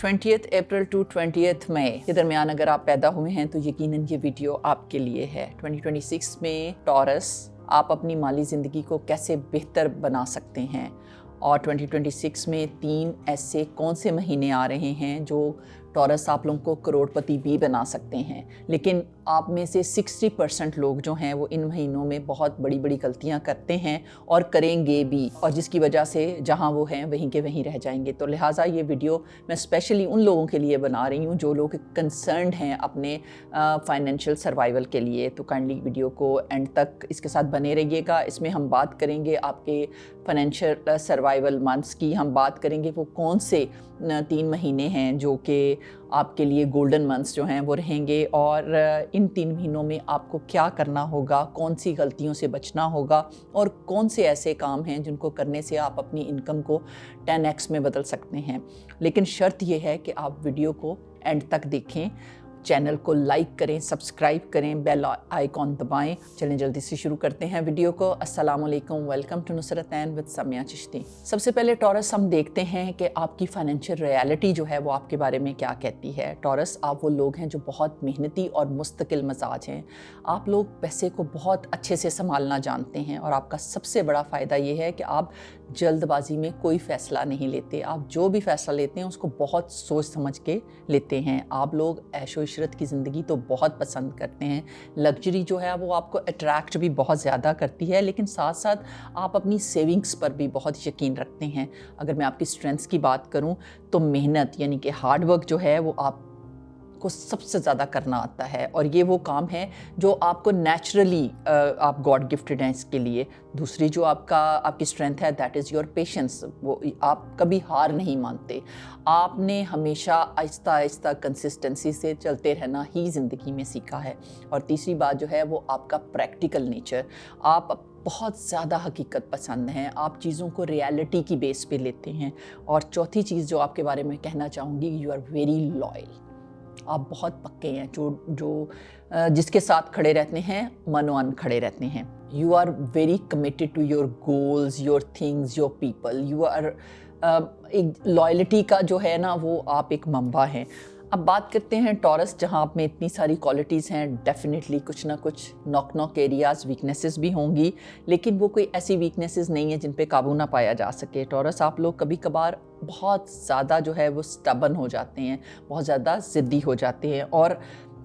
20th April to 20th मई के दरमियान अगर आप पैदा हुए हैं तो यकीनन ये वीडियो आपके लिए है। 2026 में टॉरस आप अपनी माली ज़िंदगी को कैसे बेहतर बना सकते हैं, और 2026 में 3 ऐसे कौन से महीने आ रहे हैं जो टॉरस आप लोगों को करोड़पति भी बना सकते हैं। लेकिन आप में से 60% लोग जो हैं वो इन महीनों में बहुत बड़ी बड़ी गलतियां करते हैं और करेंगे भी, और जिसकी वजह से जहां वो हैं वहीं के वहीं रह जाएंगे। तो लिहाजा ये वीडियो मैं स्पेशली उन लोगों के लिए बना रही हूं जो लोग कंसर्न्ड हैं अपने फाइनेंशियल सर्वाइवल के लिए। तो काइंडली वीडियो को एंड तक इसके साथ बने रहिएगा। इसमें हम बात करेंगे आपके फाइनेंशियल सर्वाइवल मंथ्स की। हम बात करेंगे वो कौन से 3 महीने हैं जो कि आपके लिए गोल्डन मंथ्स जो हैं वो रहेंगे, और इन 3 महीनों में आपको क्या करना होगा, कौन सी गलतियों से बचना होगा, और कौन से ऐसे काम हैं जिनको करने से आप अपनी इनकम को 10x में बदल सकते हैं। लेकिन शर्त यह है कि आप वीडियो को एंड तक देखें, चैनल को लाइक करें, सब्सक्राइब करें, बेल आइकॉन दबाएं। चलें जल्दी से शुरू करते हैं वीडियो को। अस्सलाम वालेकुम, welcome to Nusratain with Samiya Chishti. सबसे पहले टॉरस हम देखते हैं कि आपकी फाइनेंशियल रियलिटी जो है वो आपके बारे में क्या कहती है। टॉरस आप वो लोग हैं जो बहुत मेहनती और मुस्तकिल मजाज हैं। आप लोग पैसे को बहुत अच्छे से संभालना जानते हैं, और आपका सबसे बड़ा फ़ायदा ये है कि आप जल्दबाजी में कोई फ़ैसला नहीं लेते। आप जो भी फ़ैसला लेते हैं उसको बहुत सोच समझ के लेते हैं। आप लोग ऐशो इशरत की ज़िंदगी तो बहुत पसंद करते हैं। लग्जरी जो है वो आपको अट्रैक्ट भी बहुत ज़्यादा करती है, लेकिन साथ साथ आप अपनी सेविंग्स पर भी बहुत यकीन रखते हैं। अगर मैं आपकी स्ट्रेंथ्स की बात करूं तो मेहनत यानी कि हार्ड वर्क जो है वो आप को सबसे ज़्यादा करना आता है, और ये वो काम है जो आपको नेचुरली आप गॉड गिफ्टेड हैं इसके लिए। दूसरी जो आपकी स्ट्रेंथ है दैट इज़ योर पेशेंस। वो आप कभी हार नहीं मानते। आपने हमेशा आहिस्ता आहिस्ता कंसिस्टेंसी से चलते रहना ही ज़िंदगी में सीखा है। और तीसरी बात जो है वो आपका प्रैक्टिकल नेचर। आप बहुत ज़्यादा हकीकत पसंद हैं, आप चीज़ों को रियलिटी की बेस पे लेते हैं। और चौथी चीज़ जो आपके बारे में कहना चाहूँगी, यू आर वेरी लॉयल। आप बहुत पक्के हैं, जो जिसके साथ खड़े रहते हैं मनोअन खड़े रहते हैं। You are very committed to your goals, your things, your people. You are एक लॉयल्टी का जो है ना वो आप एक मंबा हैं। अब बात करते हैं टॉरस, जहां आप में इतनी सारी क्वालिटीज़ हैं, डेफिनेटली कुछ ना कुछ नॉक एरियाज़, वीकनेसेस भी होंगी, लेकिन वो कोई ऐसी वीकनेसेस नहीं है जिन पे काबू ना पाया जा सके। टॉरस आप लोग कभी कभार बहुत ज़्यादा जो है वो स्टबन हो जाते हैं, बहुत ज़्यादा ज़िद्दी हो जाते हैं, और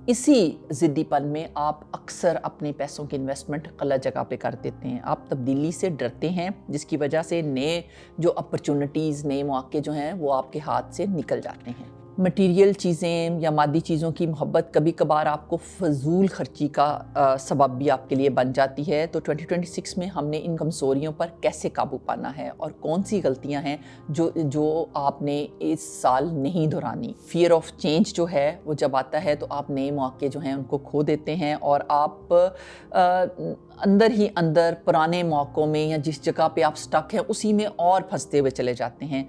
इसी ज़िद्दीपन में आप अक्सर अपने पैसों की इन्वेस्टमेंट गलत जगह पे कर देते हैं। आप तब्दीली से डरते हैं, जिसकी वजह से नए जो अपॉर्चुनिटीज़, नए मौके जो हैं वो आपके हाथ से निकल जाते हैं। मटीरियल चीज़ें या मादी चीज़ों की मोहब्बत कभी कभार आपको फजूल खर्ची का सबब भी आपके लिए बन जाती है। तो 2026 में हमने इन कमज़ोरियों पर कैसे काबू पाना है, और कौन सी गलतियां हैं जो आपने इस साल नहीं दोहरानी। फियर ऑफ चेंज जो है वो जब आता है तो आप नए मौके जो हैं उनको खो देते हैं, और आप अंदर ही अंदर पुराने मौक़ों में या जिस जगह पे आप स्टक हैं उसी में और फंसते हुए चले जाते हैं।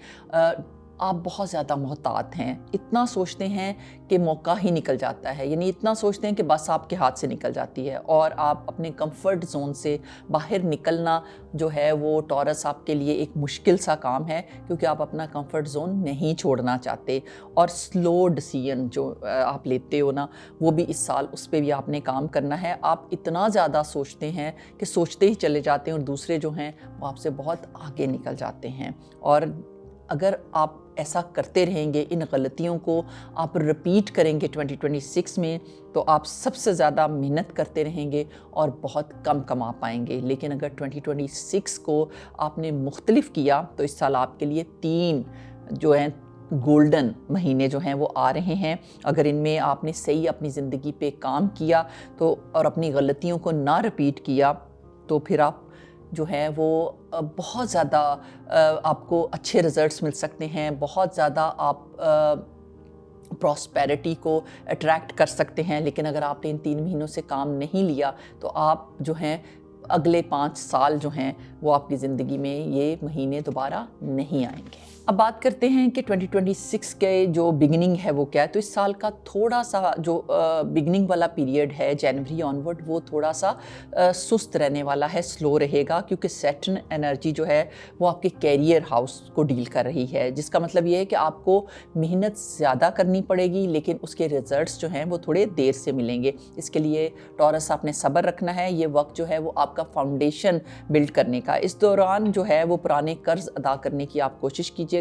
आप बहुत ज़्यादा मोहतात हैं, इतना सोचते हैं कि मौका ही निकल जाता है, यानी इतना सोचते हैं कि बस आपके हाथ से निकल जाती है, और आप अपने कंफर्ट जोन से बाहर निकलना जो है वो टॉरस आपके लिए एक मुश्किल सा काम है, क्योंकि आप अपना कंफर्ट जोन नहीं छोड़ना चाहते। और स्लो डिसीजन जो आप लेते हो ना, वो भी इस साल उस पर भी आपने काम करना है। आप इतना ज़्यादा सोचते हैं कि सोचते ही चले जाते हैं, और दूसरे जो हैं वो आपसे बहुत आगे निकल जाते हैं। और अगर आप ऐसा करते रहेंगे, इन गलतियों को आप रिपीट करेंगे 2026 में, तो आप सबसे ज़्यादा मेहनत करते रहेंगे और बहुत कम कमा पाएंगे। लेकिन अगर 2026 को आपने मुख्तलिफ किया तो इस साल आपके लिए 3 जो हैं गोल्डन महीने जो हैं वो आ रहे हैं। अगर इनमें आपने सही अपनी ज़िंदगी पे काम किया तो, और अपनी गलतियों को ना रिपीट किया, तो फिर आप जो है वो बहुत ज़्यादा आपको अच्छे रिज़ल्ट्स मिल सकते हैं। बहुत ज़्यादा आप प्रॉस्पेरिटी को अट्रैक्ट कर सकते हैं। लेकिन अगर आपने इन 3 महीनों से काम नहीं लिया तो आप जो हैं अगले 5 साल जो हैं वो आपकी ज़िंदगी में ये महीने दोबारा नहीं आएंगे। अब बात करते हैं कि 2026 के जो बिगिनिंग है वो क्या है। तो इस साल का थोड़ा सा जो बिगिनिंग वाला पीरियड है जनवरी ऑनवर्ड, वो थोड़ा सा सुस्त रहने वाला है, स्लो रहेगा, क्योंकि सैटर्न एनर्जी जो है वो आपके कैरियर हाउस को डील कर रही है, जिसका मतलब ये है कि आपको मेहनत ज़्यादा करनी पड़ेगी लेकिन उसके रिजल्ट्स जो हैं वो थोड़े देर से मिलेंगे। इसके लिए टॉरस आपने सब्र रखना है। ये वक्त जो है वो आपका फाउंडेशन बिल्ड करने का। इस दौरान जो है वो पुराने कर्ज अदा करने की आप कोशिश कीजिएगा।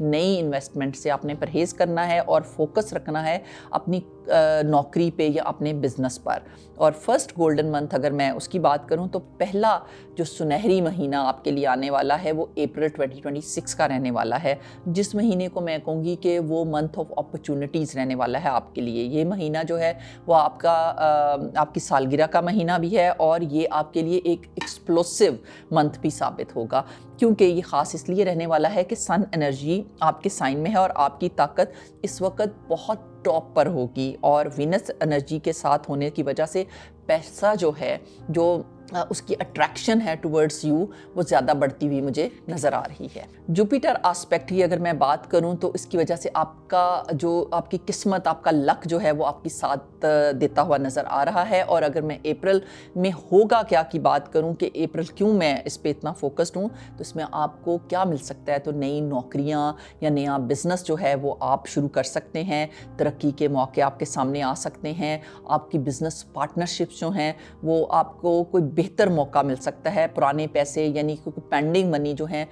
नई इन्वेस्टमेंट से आपने परहेज़ करना है और फोकस रखना है अपनी नौकरी पे या अपने बिजनेस पर। और फर्स्ट गोल्डन मंथ अगर मैं उसकी बात करूं तो पहला जो सुनहरी महीना आपके लिए आने वाला है वो अप्रैल 2026 का रहने वाला है, जिस महीने को मैं कहूँगी कि वो मंथ ऑफ अपॉर्चुनिटीज़ रहने वाला है आपके लिए। ये महीना जो है वो आपकी सालगिरह का महीना भी है और ये आपके लिए एक एक्सप्लोसिव मंथ भी साबित होगा, क्योंकि ये ख़ास इसलिए रहने वाला है कि सन एनर्जी आपके साइन में है और आपकी ताकत इस वक्त बहुत टॉप पर होगी। और वीनस एनर्जी के साथ होने की वजह से पैसा जो है, जो उसकी अट्रैक्शन है टुवर्ड्स यू, वो ज़्यादा बढ़ती हुई मुझे नज़र आ रही है। जुपिटर एस्पेक्ट की अगर मैं बात करूं तो इसकी वजह से आपकी किस्मत, आपका लक जो है वो आपकी साथ देता हुआ नज़र आ रहा है। और अगर मैं अप्रैल में होगा क्या की बात करूं कि अप्रैल क्यों मैं इस पर इतना फोकस्ड हूँ, तो इसमें आपको क्या मिल सकता है, तो नई नौकरियाँ या नया बिजनेस जो है वो आप शुरू कर सकते हैं। तरक्की के मौके आपके सामने आ सकते हैं। आपकी बिजनेस पार्टनरशिप्स जो हैं वो आपको कोई बेहतर मौका मिल सकता है। पुराने पैसे यानी कोई पेंडिंग मनी जो हैं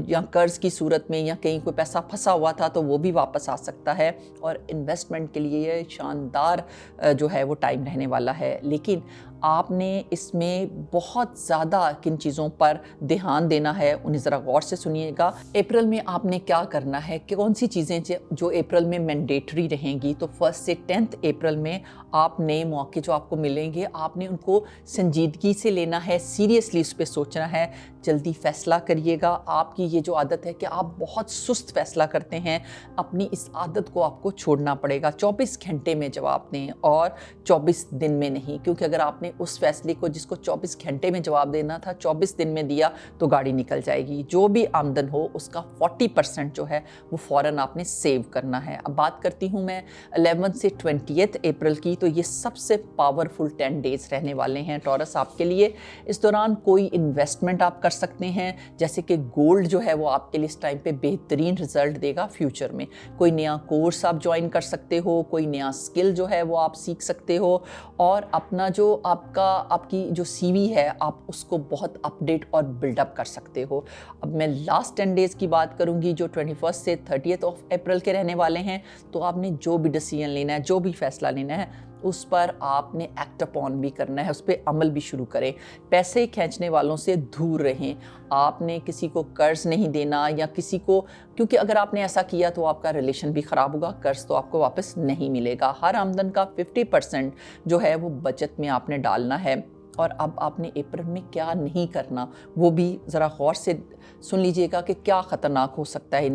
या कर्ज की सूरत में या कहीं कोई पैसा फंसा हुआ था तो वो भी वापस आ सकता है। और इन्वेस्टमेंट के लिए ये शानदार जो है वो टाइम रहने वाला है। लेकिन आपने इसमें बहुत ज़्यादा किन चीज़ों पर ध्यान देना है, उन्हें ज़रा गौर से सुनिएगा। अप्रैल में आपने क्या करना है, कि कौन सी चीज़ें जो अप्रैल में मैंडेटरी रहेंगी। तो 1 से 10 अप्रैल में आप नए मौके जो आपको मिलेंगे, आपने उनको संजीदगी से लेना है, सीरियसली उस पर सोचना है। जल्दी फैसला करिएगा। आपकी ये जो आदत है कि आप बहुत सुस्त फैसला करते हैं, अपनी इस आदत को आपको छोड़ना पड़ेगा। 24 घंटे में जवाब दें और 24 दिन में नहीं, क्योंकि अगर आपने उस फैसले को जिसको 24 घंटे में जवाब देना था 24 दिन में दिया तो गाड़ी निकल जाएगी। जो भी आमदन हो उसका 40% जो है वो फ़ौरन आपने सेव करना है। अब बात करती हूँ मैं 11 से 20 अप्रैल की। तो ये सबसे पावरफुल 10 डेज़ रहने वाले हैं टॉरस आपके लिए। इस दौरान कोई इन्वेस्टमेंट आप कर सकते हैं, जैसे कि गोल्ड जो है वो आपके लिए इस टाइम पे बेहतरीन रिजल्ट देगा फ्यूचर में। कोई नया कोर्स आप ज्वाइन कर सकते हो, कोई नया स्किल जो है वो आप सीख सकते हो और अपना जो आपकी जो सीवी है आप उसको बहुत अपडेट और बिल्डअप कर सकते हो। अब मैं लास्ट 10 डेज़ की बात करूंगी जो 21 से 30 अप्रैल के रहने वाले हैं। तो आपने जो भी डिसीजन लेना है, जो भी फैसला लेना है, उस पर आपने एक्ट अपॉन भी करना है, उस पर अमल भी शुरू करें। पैसे खींचने वालों से दूर रहें। आपने किसी को कर्ज नहीं देना या किसी को, क्योंकि अगर आपने ऐसा किया तो आपका रिलेशन भी ख़राब होगा, कर्ज तो आपको वापस नहीं मिलेगा। हर आमदन का 50% जो है वो बचत में आपने डालना है। और अब आपने अप्रैल में क्या नहीं करना वो भी ज़रा गौर से सुन लीजिएगा कि क्या ख़तरनाक हो सकता है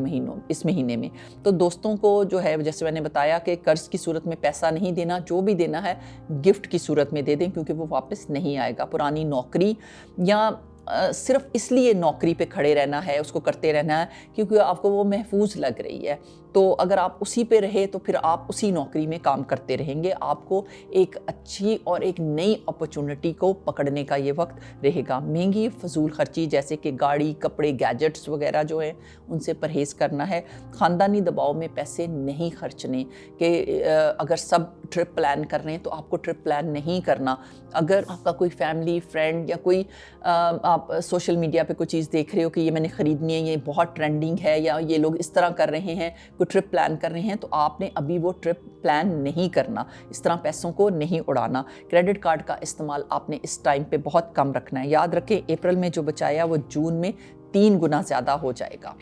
इस महीने में। तो दोस्तों को जो है, जैसे मैंने बताया कि कर्ज़ की सूरत में पैसा नहीं देना, जो भी देना है गिफ्ट की सूरत में दे दें, क्योंकि वो वापस नहीं आएगा। पुरानी नौकरी या सिर्फ इसलिए नौकरी पे खड़े रहना है, उसको करते रहना है क्योंकि आपको वो महफूज लग रही है, तो अगर आप उसी पे रहे तो फिर आप उसी नौकरी में काम करते रहेंगे। आपको एक अच्छी और एक नई अपॉर्चुनिटी को पकड़ने का ये वक्त रहेगा। महंगी फजूल खर्ची जैसे कि गाड़ी, कपड़े, गैजेट्स वगैरह जो हैं उनसे परहेज़ करना है। ख़ानदानी दबाव में पैसे नहीं खर्चने कि अगर सब ट्रिप प्लान कर रहे हैं तो आपको ट्रिप प्लान नहीं करना। अगर आपका कोई फैमिली फ्रेंड या कोई आप सोशल मीडिया पे कोई चीज़ देख रहे हो कि ये मैंने ख़रीदनी है, ये बहुत ट्रेंडिंग है या ये लोग इस तरह कर रहे हैं, ट्रिप प्लान कर रहे हैं, तो आपने अभी वो ट्रिप प्लान नहीं करना। इस तरह पैसों को नहीं उड़ाना। क्रेडिट कार्ड का इस्तेमाल आपने इस टाइम पे बहुत कम रखना है। याद रखें, अप्रैल में जो बचाया वो जून में 3 गुना ज़्यादा हो जाएगा।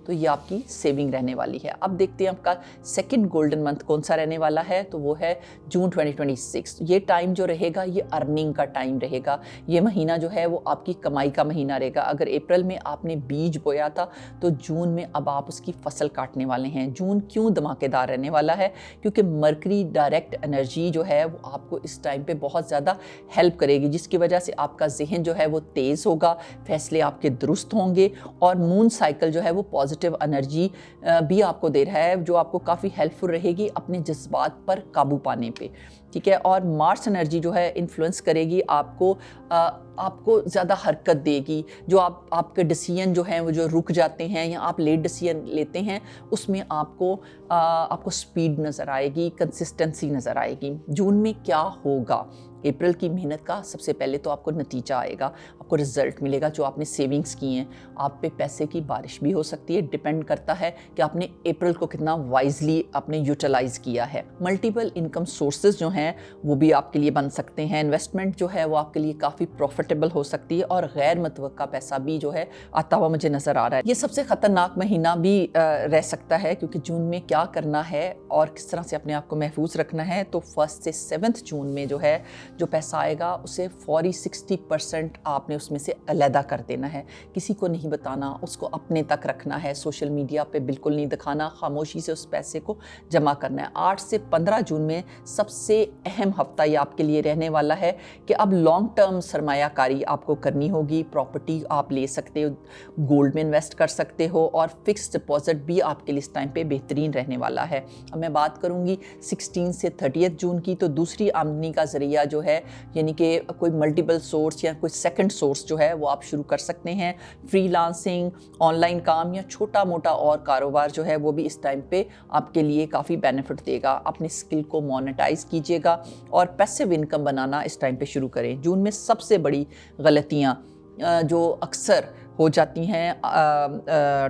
तो ये आपकी सेविंग रहने वाली है। अब देखते हैं आपका सेकंड गोल्डन मंथ कौन सा रहने वाला है। तो वो है जून 2026। ये टाइम जो रहेगा ये अर्निंग का टाइम रहेगा। ये महीना जो है वो आपकी कमाई का महीना रहेगा। अगर अप्रैल में आपने बीज बोया था तो जून में अब आप उसकी फसल काटने वाले हैं। जून क्यों धमाकेदार रहने वाला है? क्योंकि मरकरी डायरेक्ट एनर्जी जो है वो आपको इस टाइम पे बहुत ज़्यादा हेल्प करेगी, जिसकी वजह से आपका जहन जो है वो तेज़ होगा, फैसले आपके दुरुस्त होंगे और मून साइकिल जो है वो पॉजिटिव पॉजिटिव एनर्जी भी आपको दे रहा है, जो आपको काफ़ी हेल्पफुल रहेगी अपने जज्बात पर काबू पाने पे, ठीक है। और मार्स एनर्जी जो है इन्फ्लुएंस करेगी आपको ज़्यादा हरकत देगी, जो आपके डिसीजन जो हैं वो जो रुक जाते हैं या आप लेट डिसीजन लेते हैं, उसमें आपको स्पीड नज़र आएगी, कंसिस्टेंसी नज़र आएगी। जून में क्या होगा? अप्रैल की मेहनत का सबसे पहले तो आपको नतीजा आएगा, आपको रिजल्ट मिलेगा। जो आपने सेविंग्स की हैं, आप पे पैसे की बारिश भी हो सकती है। डिपेंड करता है कि आपने अप्रैल को कितना वाइजली आपने यूटिलाइज़ किया है। मल्टीपल इनकम सोर्सेज जो हैं वो भी आपके लिए बन सकते हैं। इन्वेस्टमेंट जो है वो आपके लिए काफ़ी प्रॉफिटेबल हो सकती है और गैर मुतवक्का पैसा भी जो है आता हुआ मुझे नज़र आ रहा है। ये सबसे ख़तरनाक महीना भी रह सकता है, क्योंकि जून में क्या करना है और किस तरह से अपने आप को महफूज रखना है। तो 1 से 7 जून में जो है जो पैसा आएगा उसे फौरी 60% आपने उसमें से अलहदा कर देना है। किसी को नहीं बताना, उसको अपने तक रखना है, सोशल मीडिया पे बिल्कुल नहीं दिखाना, खामोशी से उस पैसे को जमा करना है। 8 से 15 जून में सबसे अहम हफ्ता ये आपके लिए रहने वाला है कि अब लॉन्ग टर्म सरमायाकारी आपको करनी होगी। प्रॉपर्टी आप ले सकते हो, गोल्ड में इन्वेस्ट कर सकते हो और फिक्स डिपॉजिट भी आपके लिए इस टाइम पे बेहतरीन रहने वाला है। अब मैं बात करूँगी 16 से 30 जून की, तो दूसरी आमदनी का ज़रिया जो है, यानी कि कोई मल्टीपल सोर्स या कोई सेकंड सोर्स जो है वो आप शुरू कर सकते हैं। फ्रीलांसिंग, ऑनलाइन काम या छोटा मोटा और कारोबार जो है वो भी इस टाइम पे आपके लिए काफ़ी बेनिफिट देगा। अपने स्किल को मोनेटाइज कीजिएगा और पैसिव इनकम बनाना इस टाइम पे शुरू करें। जून में सबसे बड़ी गलतियाँ जो अक्सर हो जाती हैं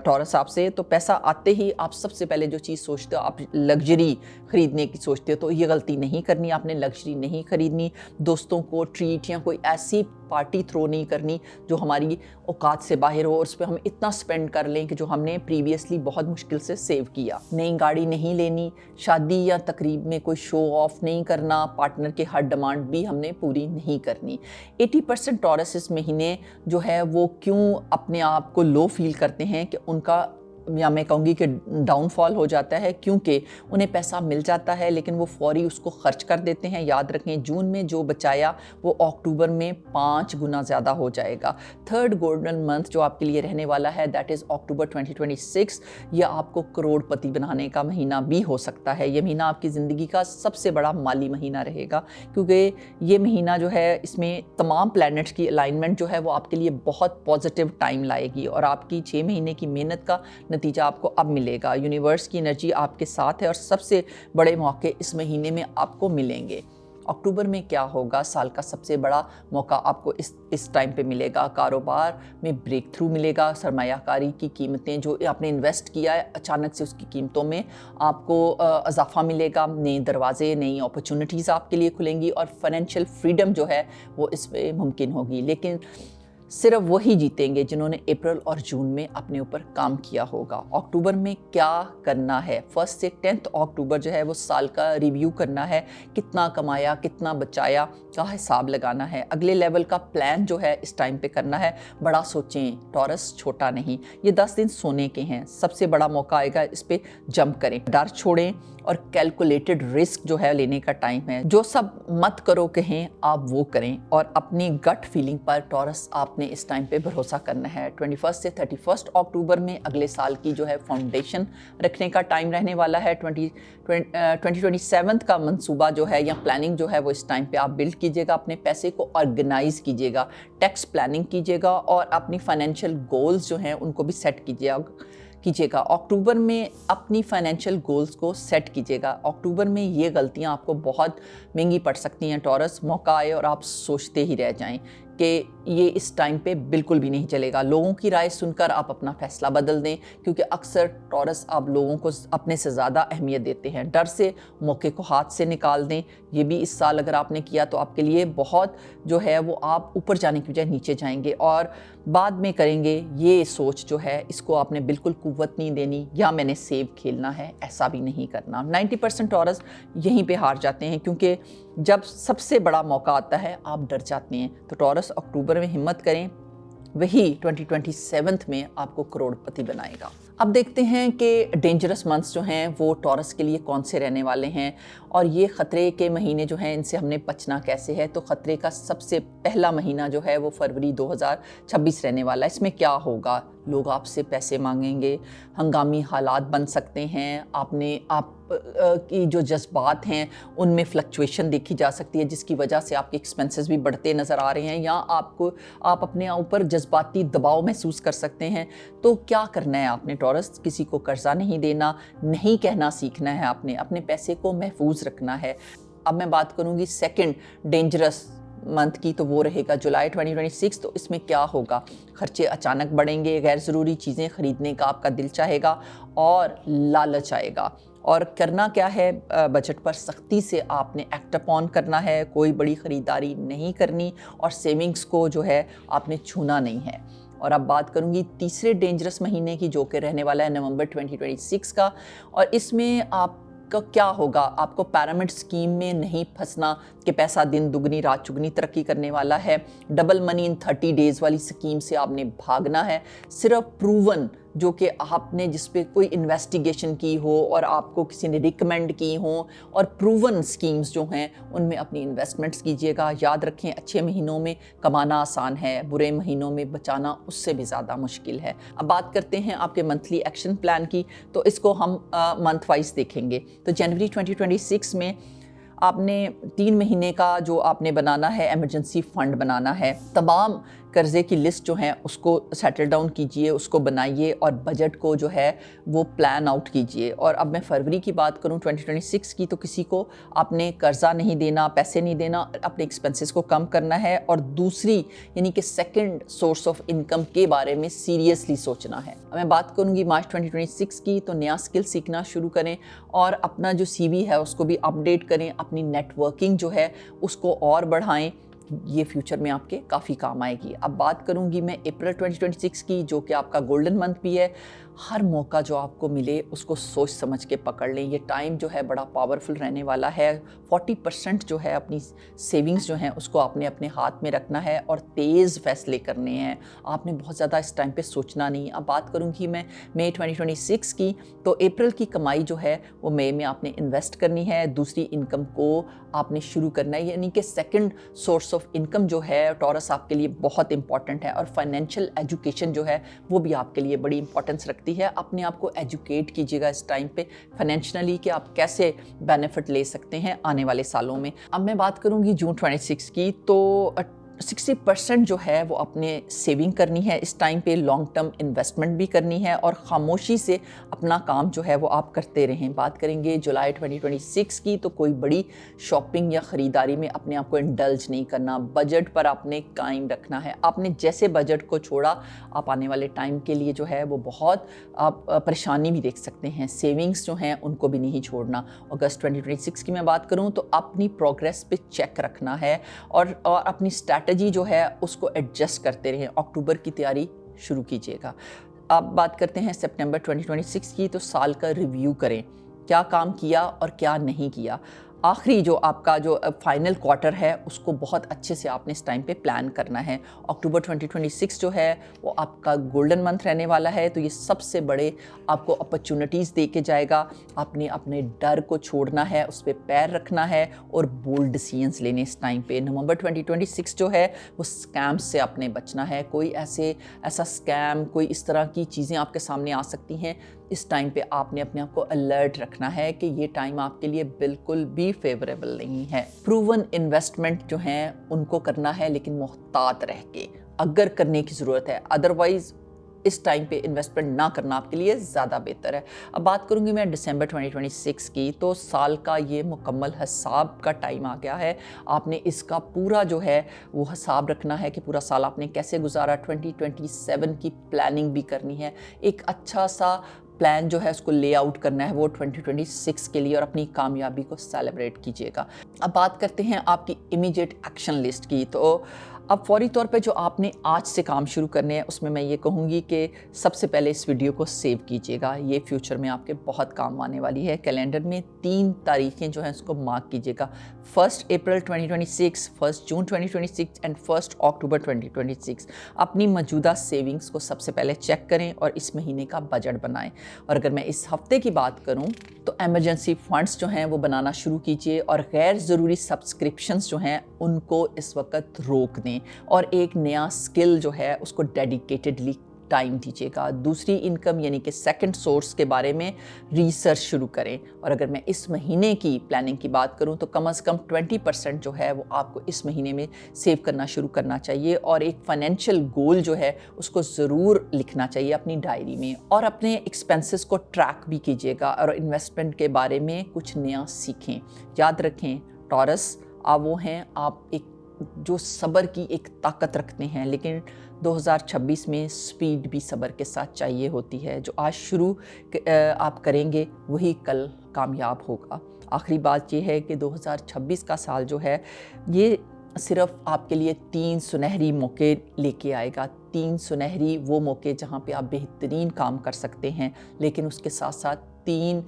टॉरस आपसे, तो पैसा आते ही आप सबसे पहले जो चीज़ सोचते हो, आप लग्जरी ख़रीदने की सोचते हो। तो ये गलती नहीं करनी, आपने लग्जरी नहीं ख़रीदनी। दोस्तों को ट्रीट या कोई ऐसी पार्टी थ्रो नहीं करनी जो हमारी औकात से बाहर हो और उस पर हम इतना स्पेंड कर लें कि जो हमने प्रीवियसली बहुत मुश्किल से सेव किया। नई गाड़ी नहीं लेनी, शादी या तकरीब में कोई शो ऑफ नहीं करना, पार्टनर के हर डिमांड भी हमने पूरी नहीं करनी। 80% टॉरस इस महीने जो है वो क्यों अपने आप को लो फील करते हैं कि उनका, या मैं कहूँगी कि डाउनफॉल हो जाता है, क्योंकि उन्हें पैसा मिल जाता है लेकिन वो फौरी उसको खर्च कर देते हैं। याद रखें, जून में जो बचाया वो अक्टूबर में 5 गुना ज़्यादा हो जाएगा। थर्ड गोल्डन मंथ जो आपके लिए रहने वाला है, दैट इज़ अक्टूबर 2026, यह आपको करोड़पति बनाने का महीना भी हो सकता है। ये महीना आपकी ज़िंदगी का सबसे बड़ा माली महीना रहेगा, क्योंकि ये महीना जो है इसमें तमाम प्लैनेट्स की अलाइनमेंट जो है वो आपके लिए बहुत पॉजिटिव टाइम लाएगी और आपकी 6 महीने की मेहनत का नतीजा आपको अब मिलेगा। यूनिवर्स की एनर्जी आपके साथ है और सबसे बड़े मौके इस महीने में आपको मिलेंगे। अक्टूबर में क्या होगा? साल का सबसे बड़ा मौका आपको इस टाइम पे मिलेगा। कारोबार में ब्रेक थ्रू मिलेगा। सरमायाकारी की कीमतें जो आपने इन्वेस्ट किया है, अचानक से उसकी कीमतों में आपको इजाफा मिलेगा। नए दरवाजे, नई अपॉर्चुनिटीज़ आपके लिए खुलेंगी और फाइनेंशियल फ्रीडम जो है वो इसमें मुमकिन होगी। लेकिन सिर्फ वही जीतेंगे जिन्होंने अप्रैल और जून में अपने ऊपर काम किया होगा। अक्टूबर में क्या करना है? 1 से 10 अक्टूबर जो है वो साल का रिव्यू करना है। कितना कमाया, कितना बचाया का हिसाब लगाना है। अगले लेवल का प्लान जो है इस टाइम पे करना है। बड़ा सोचें टॉरस, छोटा नहीं। ये 10 दिन सोने के हैं, सबसे बड़ा मौका आएगा, इस पे जंप करें, डर छोड़ें और कैलकुलेटेड रिस्क जो है लेने का टाइम है। जो सब मत करो कहें आप वो करें और अपनी गट फीलिंग पर टॉरस आपने इस टाइम पे भरोसा करना है। 21 से 31 अक्टूबर में अगले साल की जो है फाउंडेशन रखने का टाइम रहने वाला है। 2027 का मंसूबा जो है या प्लानिंग जो है वो इस टाइम पे आप बिल्ड कीजिएगा। अपने पैसे को ऑर्गेनाइज कीजिएगा, टैक्स प्लानिंग कीजिएगा और अपनी फाइनेंशियल गोल्स जो हैं उनको भी सेट कीजिएगा। अक्टूबर में अपनी फाइनेंशियल गोल्स को सेट कीजिएगा। अक्टूबर में ये गलतियां आपको बहुत महंगी पड़ सकती हैं टॉरस। मौका आए और आप सोचते ही रह जाएं कि ये इस टाइम पे बिल्कुल भी नहीं चलेगा। लोगों की राय सुनकर आप अपना फैसला बदल दें, क्योंकि अक्सर टॉरस आप लोगों को अपने से ज़्यादा अहमियत देते हैं। डर से मौके को हाथ से निकाल दें। ये भी इस साल अगर आपने किया तो आपके लिए बहुत जो है वो आप ऊपर जाने की बजाय नीचे जाएंगे और बाद में करेंगे। ये सोच जो है इसको आपने बिल्कुल कुव्वत नहीं देनी या मैंने सेव खेलना है, ऐसा भी नहीं करना। 90% टॉरस यहीं पे हार जाते हैं, क्योंकि जब सबसे बड़ा मौका आता है आप डर जाते हैं। तो टॉरस अक्टूबर में हिम्मत करें, वही 2027 में आपको करोड़पति बनाएगा। अब देखते हैं कि डेंजरस मंथ्स जो हैं वो टॉरस के लिए कौन से रहने वाले हैं और ये ख़तरे के महीने जो हैं इनसे हमने बचना कैसे है। तो ख़तरे का सबसे पहला महीना जो है वो फरवरी 2026 रहने वाला है। इसमें क्या होगा? لوگ آپ سے پیسے مانگیں گے، ہنگامی حالات بن سکتے ہیں، آپ کی جو جذبات ہیں ان میں فلکچویشن دیکھی جا سکتی ہے، جس کی وجہ سے آپ کے ایکسپنسز بھی بڑھتے نظر آ رہے ہیں، یا آپ اپنے اوپر جذباتی دباؤ محسوس کر سکتے ہیں۔ تو کیا کرنا ہے آپ نے ٹورس؟ کسی کو قرضہ نہیں دینا، نہیں کہنا سیکھنا ہے، آپ نے اپنے پیسے کو محفوظ رکھنا ہے۔ اب میں بات کروں گی سیکنڈ ڈینجرس منتھ کی، تو وہ رہے گا جولائی 2026۔ تو اس میں کیا ہوگا؟ خرچے اچانک بڑھیں گے، غیر ضروری چیزیں خریدنے کا آپ کا دل چاہے گا اور لالچ آئے گا۔ اور کرنا کیا ہے؟ بجٹ پر سختی سے آپ نے ایکٹ اپون کرنا ہے، کوئی بڑی خریداری نہیں کرنی، اور سیونگز کو جو ہے آپ نے چھونا نہیں ہے۔ اور اب بات کروں گی تیسرے ڈینجرس مہینے کی، جو کہ رہنے والا ہے نومبر 2026 کا، اور اس میں آپ کا کیا ہوگا؟ آپ کو پیرامڈ سکیم میں نہیں پھنسنا کہ پیسہ دن دگنی رات چگنی ترقی کرنے والا ہے، ڈبل منی ان 30 ڈیز والی سکیم سے آپ نے بھاگنا ہے۔ صرف پروون، جو کہ آپ نے جس پہ کوئی انویسٹیگیشن کی ہو اور آپ کو کسی نے ریکمینڈ کی ہوں، اور پروون سکیمز جو ہیں ان میں اپنی انویسٹمنٹس کیجیے گا۔ یاد رکھیں، اچھے مہینوں میں کمانا آسان ہے، برے مہینوں میں بچانا اس سے بھی زیادہ مشکل ہے۔ اب بات کرتے ہیں آپ کے منتھلی ایکشن پلان کی، تو اس کو ہم منتھ وائز دیکھیں گے۔ تو جنوری 2026 میں آپ نے 3 مہینے کا جو آپ نے بنانا ہے ایمرجنسی فنڈ بنانا ہے۔ تمام قرضے کی لسٹ جو ہیں اس کو سیٹل ڈاؤن کیجئے، اس کو بنائیے، اور بجٹ کو جو ہے وہ پلان آؤٹ کیجئے۔ اور اب میں فروری کی بات کروں 2026 کی، تو کسی کو آپ نے قرضہ نہیں دینا، پیسے نہیں دینا، اپنے ایکسپنسز کو کم کرنا ہے، اور دوسری یعنی کہ سیکنڈ سورس آف انکم کے بارے میں سیریسلی سوچنا ہے۔ اب میں بات کروں گی مارچ 2026 کی، تو نیا اسکل سیکھنا شروع کریں، اور اپنا جو سی وی ہے اس کو بھی اپڈیٹ کریں، اپنی نیٹ ورکنگ جو ہے اس کو اور بڑھائیں، یہ فیوچر میں آپ کے کافی کام آئے گی۔ اب بات کروں گی میں اپریل 2026 کی، جو کہ آپ کا گولڈن منتھ بھی ہے۔ ہر موقع جو آپ کو ملے اس کو سوچ سمجھ کے پکڑ لیں، یہ ٹائم جو ہے بڑا پاورفل رہنے والا ہے۔ 40% جو ہے اپنی سیونگز جو ہیں اس کو آپ نے اپنے ہاتھ میں رکھنا ہے، اور تیز فیصلے کرنے ہیں، آپ نے بہت زیادہ اس ٹائم پہ سوچنا نہیں۔ اب بات کروں گی میں مئی 2026 کی، تو اپریل کی کمائی جو ہے وہ مئی میں آپ نے انویسٹ کرنی ہے، دوسری انکم کو آپ نے شروع کرنا ہے، یعنی کہ سیکنڈ سورس آف انکم جو ہے ٹورس آپ کے لیے بہت امپورٹنٹ ہے۔ اور فائنینشیل ایجوکیشن جو ہے وہ بھی آپ کے لیے بڑی امپورٹنس رکھتی ہے۔ اپنے آپ کو ایجوکیٹ کیجیے گا اس ٹائم پہ فائنینشلی، کہ آپ کیسے بینیفٹ لے سکتے ہیں آنے والے سالوں میں۔ اب میں بات کروں گی جون 26 کی، تو 60% جو ہے وہ اپنے سیونگ کرنی ہے اس ٹائم پہ، لانگ ٹرم انویسٹمنٹ بھی کرنی ہے، اور خاموشی سے اپنا کام جو ہے وہ آپ کرتے رہیں۔ بات کریں گے جولائی 2026 کی، تو کوئی بڑی شاپنگ یا خریداری میں اپنے آپ کو انڈلج نہیں کرنا، بجٹ پر آپ نے قائم رکھنا ہے۔ آپ نے جیسے بجٹ کو چھوڑا، آپ آنے والے ٹائم کے لیے جو ہے وہ بہت آپ پریشانی بھی دیکھ سکتے ہیں۔ سیونگز جو ہیں ان کو بھی نہیں چھوڑنا۔ اگست 2026 کی میں بات کروں تو اپنی پروگریس پہ چیک رکھنا ہے، اور اپنی اسٹریٹجی جو ہے اس کو ایڈجسٹ کرتے رہیں۔ اکتوبر کی تیاری شروع کیجیے گا۔ اب بات کرتے ہیں سپٹمبر 2026 کی، تو سال کا ریویو کریں، کیا کام کیا اور کیا نہیں کیا۔ آخری جو آپ کا جو فائنل کوارٹر ہے اس کو بہت اچھے سے آپ نے اس ٹائم پہ پلان کرنا ہے۔ اکتوبر 2026 جو ہے وہ آپ کا گولڈن منتھ رہنے والا ہے، تو یہ سب سے بڑے آپ کو اپرچونٹیز دے کے جائے گا۔ آپ نے اپنے ڈر کو چھوڑنا ہے، اس پہ پیر رکھنا ہے، اور بولڈ ڈیسیژنز لینے اس ٹائم پہ۔ نومبر 2026 جو ہے وہ اسکیمز سے آپ نے بچنا ہے۔ کوئی ایسا اسکیم، کوئی اس طرح کی چیزیں آپ کے سامنے آ سکتی ہیں، اس ٹائم پہ آپ نے اپنے آپ کو الرٹ رکھنا ہے کہ یہ ٹائم آپ کے لیے بالکل بھی فیوریبل نہیں ہے۔ پروون انویسٹمنٹ جو ہیں ان کو کرنا ہے، لیکن محتاط رہ کے، اگر کرنے کی ضرورت ہے، ادروائز اس ٹائم پہ انویسٹمنٹ نہ کرنا آپ کے لیے زیادہ بہتر ہے۔ اب بات کروں گی میں دسمبر 2026 کی، تو سال کا یہ مکمل حساب کا ٹائم آ گیا ہے۔ آپ نے اس کا پورا جو ہے وہ حساب رکھنا ہے کہ پورا سال آپ نے کیسے گزارا۔ 2027 کی پلاننگ بھی کرنی ہے، ایک اچھا سا پلان جو ہے اس کو لے آؤٹ کرنا ہے وہ 2026 کے لیے، اور اپنی کامیابی کو سیلیبریٹ کیجیے گا۔ اب بات کرتے ہیں آپ کی امیڈیٹ ایکشن لسٹ کی، تو اب فوری طور پہ جو آپ نے آج سے کام شروع کرنے ہیں اس میں یہ کہوں گی کہ سب سے پہلے اس ویڈیو کو سیو کیجیے گا، یہ فیوچر میں آپ کے بہت کام آنے والی ہے۔ کیلنڈر میں 3 تاریخیں جو ہیں اس کو مارک کیجیے گا، 1 اپریل 2026، 1 جون 2026 اینڈ 1 اکتوبر 2026۔ اپنی موجودہ سیونگز کو سب سے پہلے چیک کریں اور اس مہینے کا بجٹ بنائیں۔ اور اگر میں اس ہفتے کی بات کروں تو ایمرجنسی فنڈز جو ہیں وہ بنانا شروع کیجیے، اور غیر ضروری سبسکرپشنز جو ہیں ان کو اس وقت روک دیں، اور ایک نیا اسکل جو ہے اس کو ڈیڈیکیٹڈلی टाइम दीजिएगा। दूसरी इनकम यानी कि सेकंड सोर्स के बारे में रिसर्च शुरू करें। और अगर मैं इस महीने की प्लानिंग की बात करूं तो कम से कम 20% जो है वो आपको इस महीने में सेव करना शुरू करना चाहिए। और एक फाइनेंशियल गोल जो है उसको ज़रूर लिखना चाहिए अपनी डायरी में। और अपने एक्सपेंसेस को ट्रैक भी कीजिएगा और इन्वेस्टमेंट के बारे में कुछ नया सीखें। याद रखें टॉरस, आप वो हैं, आप एक जो सब्र की एक ताकत रखते हैं, लेकिन 2026 में स्पीड भी सब्र के साथ चाहिए होती है। जो आज शुरू आप करेंगे वही कल कामयाब होगा। आखिरी बात ये है कि 2026 का साल जो है ये सिर्फ आपके लिए 3 सुनहरी मौके लेके आएगा। 3 सुनहरी वो मौके जहाँ पे आप बेहतरीन काम कर सकते हैं, लेकिन उसके साथ साथ 3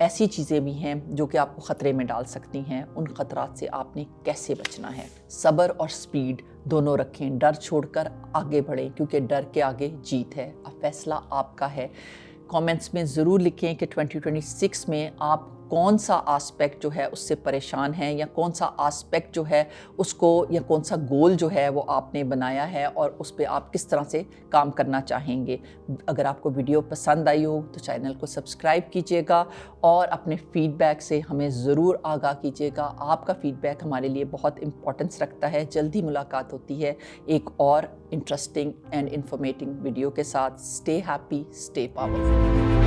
ऐसी चीज़ें भी हैं जो कि आपको ख़तरे में डाल सकती हैं। उन ख़तरात से आपने कैसे बचना है? सब्र और स्पीड दोनों रखें, डर छोड़कर आगे बढ़ें, क्योंकि डर के आगे जीत है। अब फैसला आपका है। कमेंट्स में ज़रूर लिखें कि 2026 में आप कौन सा आस्पेक्ट जो है उससे परेशान हैं, या कौन सा आस्पेक्ट जो है उसको, या कौन सा गोल जो है वो आपने बनाया है और उस पर आप किस तरह से काम करना चाहेंगे। अगर आपको वीडियो पसंद आई हो तो चैनल को सब्सक्राइब कीजिएगा और अपने फीडबैक से हमें ज़रूर आगाह कीजिएगा। आपका फीडबैक हमारे लिए बहुत इंपॉर्टेंस रखता है। जल्दी मुलाकात होती है एक और इंटरेस्टिंग एंड इंफॉर्मेटिव वीडियो के साथ। Stay happy, stay powerful.